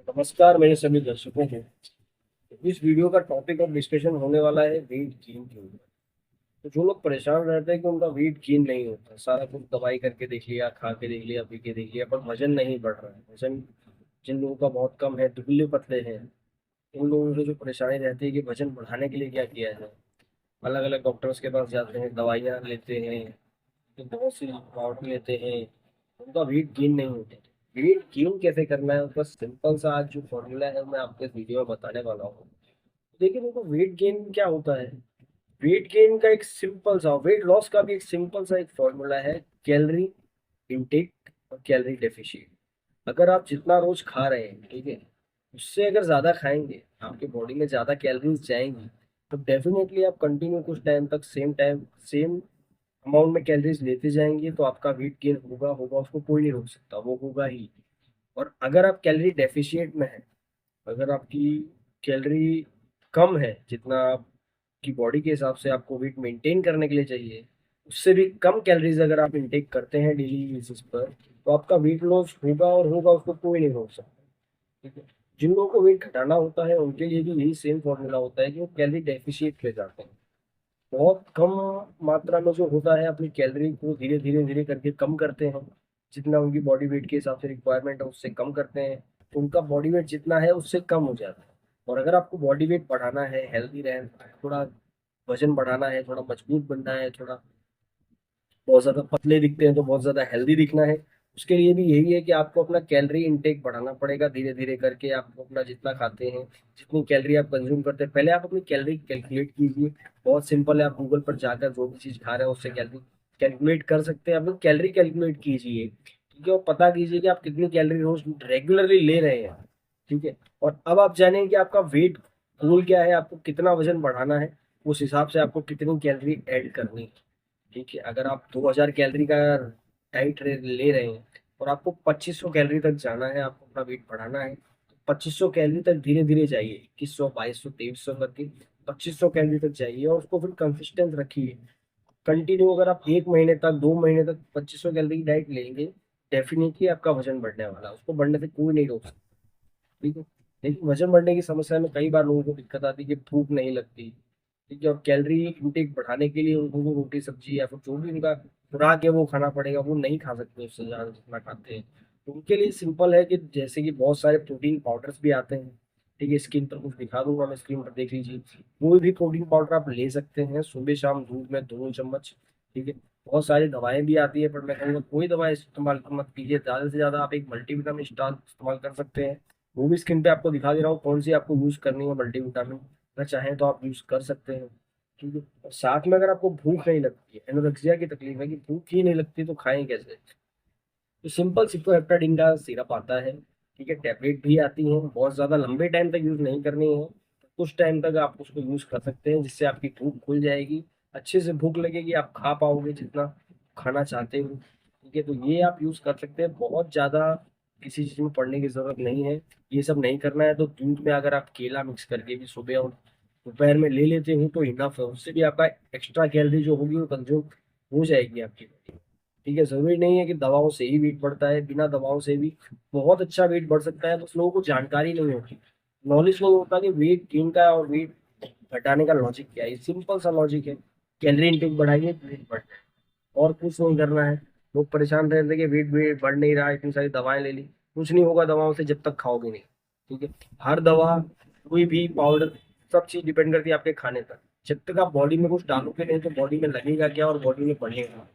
नमस्कार मेरे सभी दर्शकों को। इस वीडियो का टॉपिक ऑफ डिस्कशन होने वाला है वेट गेन के ऊपर। तो जो लोग परेशान रहते हैं कि उनका वेट गेन नहीं होता, सारा कुछ दवाई करके देख लिया, खा के देख लिया, पी के देख लिया, पर वजन नहीं बढ़ रहा है। वजन जिन लोगों का बहुत कम है, दुबले पतले हैं, उन लोगों को जो परेशानी रहती है कि वजन बढ़ाने के लिए क्या किया जाए। अलग अलग डॉक्टर्स के पास जाते हैं, दवाइयाँ लेते हैं, तो बहुत सी पाउडर लेते हैं, उनका वेट गेन नहीं होता। वेट गेन कैसे करना है उसका सिंपल सा आज जो फॉर्मूला है मैं आपको इस वीडियो में बताने वाला हूँ। देखिए देखो, वेट गेन क्या होता है। वेट गेन का एक सिंपल सा, वेट लॉस का भी एक सिंपल सा एक फॉर्मूला है। कैलोरी इनटेक और कैलोरी डेफिशिएंट। अगर आप जितना रोज खा रहे हैं, ठीक है, उससे अगर ज्यादा खाएंगे, आपके बॉडी में ज्यादा कैलोरीज जाएंगी, तो डेफिनेटली आप कंटिन्यू कुछ टाइम तक सेम अमाउंट में कैलोरीज लेते जाएंगे तो आपका वेट गेन होगा होगा, उसको कोई नहीं रोक सकता, वो होगा ही। और अगर आप कैलोरी डेफिशिएंट में है, अगर आपकी कैलोरी कम है, जितना आपकी बॉडी के हिसाब से आपको वेट मेंटेन करने के लिए चाहिए, उससे भी कम कैलोरीज अगर आप इंटेक करते हैं डेली बेसिस पर, तो आपका वेट लॉस होगा और होगा, उसको कोई नहीं रोक सकता। ठीक है। जिन लोगों को वेट घटाना होता है उनके लिए भी यही सेम फॉर्मूला होता है कि वो कैलोरी डेफिशिएट ले जाते हैं। बहुत कम मात्रा में जो होता है, अपनी कैलोरी को धीरे धीरे धीरे करके कम करते हैं। जितना उनकी बॉडी वेट के हिसाब से रिक्वायरमेंट है उससे कम करते हैं, तो उनका बॉडी वेट जितना है उससे कम हो जाता है। और अगर आपको बॉडी वेट बढ़ाना है, हेल्दी रहना है, थोड़ा वजन बढ़ाना है, थोड़ा मजबूत बनना है, थोड़ा बहुत ज्यादा पतले दिखते हैं तो बहुत ज्यादा हेल्दी दिखना है, उसके लिए भी यही है कि आपको अपना कैलोरी इंटेक बढ़ाना पड़ेगा। धीरे धीरे करके आपको अपना जितना खाते हैं, जितनी कैलोरी आप कंज्यूम करते हैं, पहले आप अपनी कैलोरी कैलकुलेट कीजिए। बहुत सिंपल है, आप गूगल पर जाकर जो भी चीज खा रहे हैं उससे कैलोरी कैलकुलेट कर सकते हैं। अपनी कैलोरी कैलकुलेट कीजिए, ठीक है, और पता कीजिए कि आप कितनी कैलोरी रोज रेगुलरली ले रहे हैं। ठीक है। और अब आप जानें कि आपका वेट गोल क्या है, आपको कितना वजन बढ़ाना है, उस हिसाब से आपको कितनी कैलोरी ऐड करनी है। ठीक है। अगर आप 2000 कैलोरी का डाइट ले रहे हैं और आपको 2500 कैलोरी तक जाना है, आपको अपना वेट बढ़ाना है, तो 2500 कैलोरी तक धीरे धीरे जाइए, 2100, 2200, 2300 करके 2500 कैलोरी तक जाइए, और उसको फिर कंसिस्टेंट रखिए। कंटिन्यू अगर आप एक महीने तक, 2 महीने तक 2500 कैलोरी की डाइट लेंगे, डेफिनेटली आपका वजन बढ़ने वाला है, उसको बढ़ने से कोई नहीं रोक सकता। ठीक है। लेकिन वजन बढ़ने की समस्या में कई बार लोगों को दिक्कत आती है कि भूख नहीं लगती। ठीक है। और कैलोरी इंटेक बढ़ाने के लिए उनको वो रोटी सब्जी या फिर जो भी उनका खुराक है वो खाना पड़ेगा, वो नहीं खा सकते उससे ज्यादा जितना खाते हैं। तो उनके लिए सिंपल है कि जैसे कि बहुत सारे प्रोटीन पाउडर्स भी आते हैं। ठीक है। स्क्रीन पर कुछ दिखा दूंगा, मैं स्क्रीन पर देख लीजिए। कोई भी प्रोटीन पाउडर आप ले सकते हैं, सुबह शाम दूध में 2 चम्मच। ठीक है। बहुत सारी दवाएं भी आती है, पर मैं कहूँगा कोई दवा इस्तेमाल मत कीजिए। ज्यादा से ज्यादा आप एक मल्टीविटामिन स्टार इस्तेमाल कर सकते हैं। वो भी स्क्रीन पे आपको दिखा दे रहा हूँ कौन सी आपको यूज करनी है मल्टीविटामिन। अगर चाहें तो आप यूज कर सकते हैं। ठीक है। और साथ में अगर आपको भूख नहीं लगती है, एनोरेक्सिया की तकलीफ है कि भूख ही नहीं लगती, तो खाएं कैसे। तो सिंपल सिप्रोहेप्टाडीन का सिरप आता है। ठीक है। टैबलेट भी आती हैं, बहुत ज्यादा लंबे टाइम तक यूज नहीं करनी है, कुछ टाइम तक आप उसको यूज कर सकते हैं, जिससे आपकी भूख खुल जाएगी, अच्छे से भूख लगेगी, आप खा पाओगे जितना खाना चाहते हो। ठीक है। तो ये आप यूज कर सकते हैं, बहुत ज्यादा किसी चीज में पढ़ने की जरूरत नहीं है। ये सब नहीं करना है तो दूध में अगर आप केला मिक्स करके भी सुबह और दोपहर में ले लेते हो तो इनफ है, उससे भी आपका एक्स्ट्रा कैलोरी जो होगी वो कंज्यूम हो जाएगी आपकी। ठीक है। जरूरी नहीं है कि दवाओं से ही वेट बढ़ता है, बिना दवाओं से भी बहुत अच्छा वेट बढ़ सकता है, बस लोगों को जानकारी नहीं होती, नॉलेज नहीं होता कि वेट गेन का और वेट घटाने का लॉजिक क्या है। सिंपल सा लॉजिक है, कैलोरी इंटेक बढ़ाइए, वेट बढ़ जाए, और कुछ नहीं करना है। लोग परेशान रहते हैं कि वेट वेट बढ़ नहीं रहा, इतनी सारी दवाएं ले ली, कुछ नहीं होगा दवाओं से जब तक खाओगे नहीं। ठीक है। हर दवा, कोई भी पाउडर, सब चीज डिपेंड करती है आपके खाने पर। जब तक आप बॉडी में कुछ डालोगे नहीं तो बॉडी में लगेगा क्या और बॉडी में बढ़ेगा।